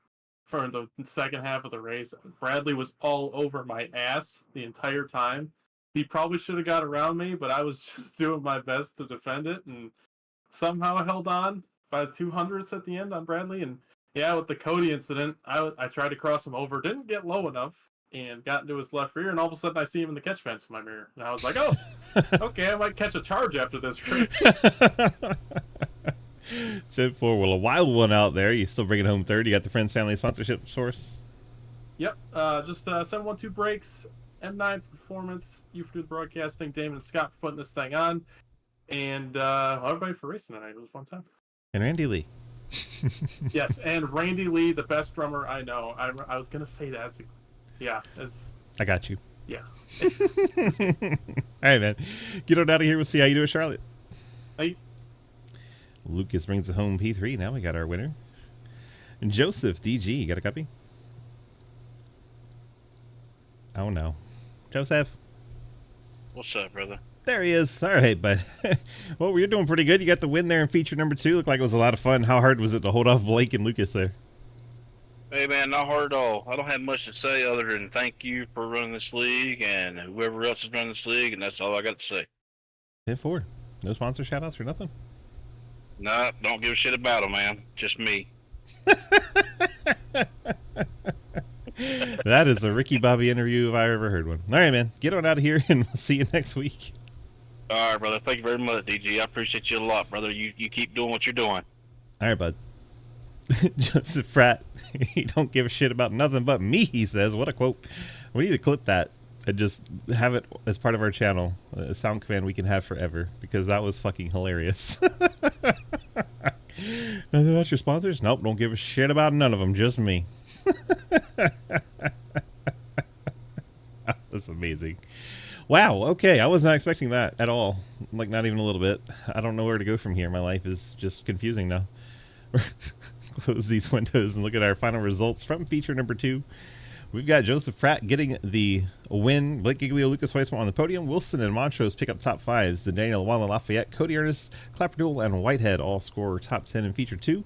for the second half of the race. Bradley was all over my ass the entire time. He probably should have got around me, but I was just doing my best to defend it, and somehow I held on by the 200ths at the end on Bradley. And yeah, with the Cody incident, I tried to cross him over, didn't get low enough, and got into his left rear, and all of a sudden I see him in the catch fence in my mirror. And I was like, oh, okay, I might catch a charge after this race. 10-4, well, a wild one out there. You still bringing home third. You got the Friends Family sponsorship source. Yep, just 712 Brakes, M9 Performance, you for the broadcasting, Damon and Scott for putting this thing on, and everybody for racing tonight. It was a fun time. And Randy Lee. Yes, and Randy Lee, the best drummer I know. I was going to say that. Yeah, it's I got you. yeah. All right, man. Get on out of here. We'll see how you do at Charlotte. Hey, Lucas brings it home P3. Now we got our winner. And Joseph DG, you got a copy? Oh no. Joseph. What's up, brother? There he is. All right, bud. Well, you're doing pretty good. You got the win there in feature number 2. Looked like it was a lot of fun. How hard was it to hold off Blake and Lucas there? Hey, man, not hard at all. I don't have much to say other than thank you for running this league and whoever else is running this league, and that's all I got to say. 10-4. No sponsor shout-outs or nothing? Nah, don't give a shit about them, man. Just me. That is a Ricky Bobby interview if I ever heard one. All right, man. Get on out of here, and we'll see you next week. All right, brother. Thank you very much, DG. I appreciate you a lot, brother. You keep doing what you're doing. All right, bud. Joseph Pratt, he don't give a shit about nothing but me, he says. What a quote. We need to clip that and just have it as part of our channel, a sound command we can have forever, because that was fucking hilarious. Nothing about your sponsors? Nope, don't give a shit about none of them, just me. That's amazing. Wow, okay, I was not expecting that at all. Like, not even a little bit. I don't know where to go from here. My life is just confusing now. Close these windows and look at our final results from feature number 2. We've got Joseph Pratt getting the win. Blake Giglio, Lucas Weissman on the podium. Wilson and Montrose pick up top 5s. The Daniel Wallen, Lafayette, Cody Ernest, Clapperdool, and Whitehead all score top 10 in feature 2.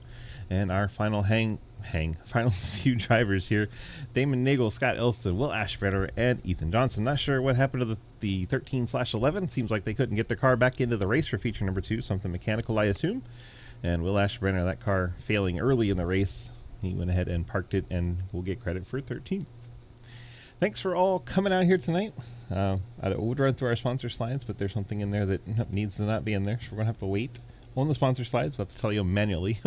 And our final final few drivers here: Damon Nagel, Scott Elston, Will Ashbrenner, and Ethan Johnson. Not sure what happened to the 13/11. Seems like they couldn't get their car back into the race for feature number 2. Something mechanical, I assume. And Will Ashbrenner, that car failing early in the race, he went ahead and parked it and will get credit for 13th. Thanks for all coming out here tonight. I would run through our sponsor slides, but there's something in there that needs to not be in there, so we're going to have to wait on the sponsor slides. We'll have to tell you manually.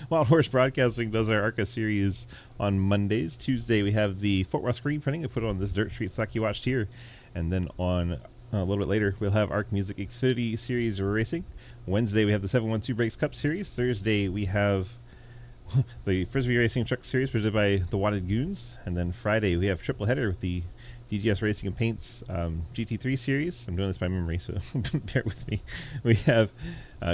Wild Horse Broadcasting does our ARCA series on Mondays. Tuesday we have the Fort Ross screen printing. We put it on this Dirt Street stock you watched here. And then on a little bit later, we'll have ARC Music Xfinity Series Racing. Wednesday, we have the 712 Breaks Cup Series. Thursday, we have the Frisbee Racing Truck Series presented by the Wanted Goons. And then Friday, we have triple header with the DGS Racing and Paints GT3 Series. I'm doing this by memory, so bear with me. We have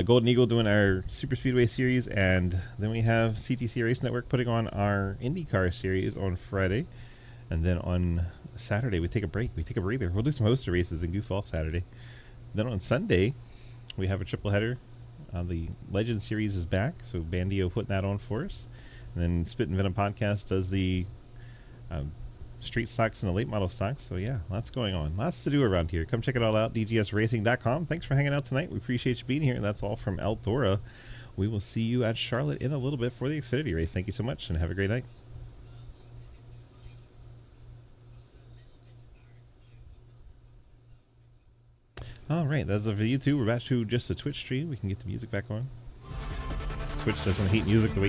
Golden Eagle doing our Super Speedway Series, and then we have CTC Race Network putting on our IndyCar Series on Friday. And then on Saturday, we take a break. We take a breather. We'll do some hoster races and goof off Saturday. Then on Sunday, we have a triple header. The Legend Series is back, so Bandio putting that on for us. And then Spit and Venom Podcast does the street stocks and the late model stocks. So yeah, lots going on. Lots to do around here. Come check it all out, dgsracing.com. Thanks for hanging out tonight. We appreciate you being here. And that's all from Eldora. We will see you at Charlotte in a little bit for the Xfinity race. Thank you so much, and have a great night. Alright, that's it for YouTube. We're back to just a Twitch stream. We can get the music back on. Twitch doesn't hate music the way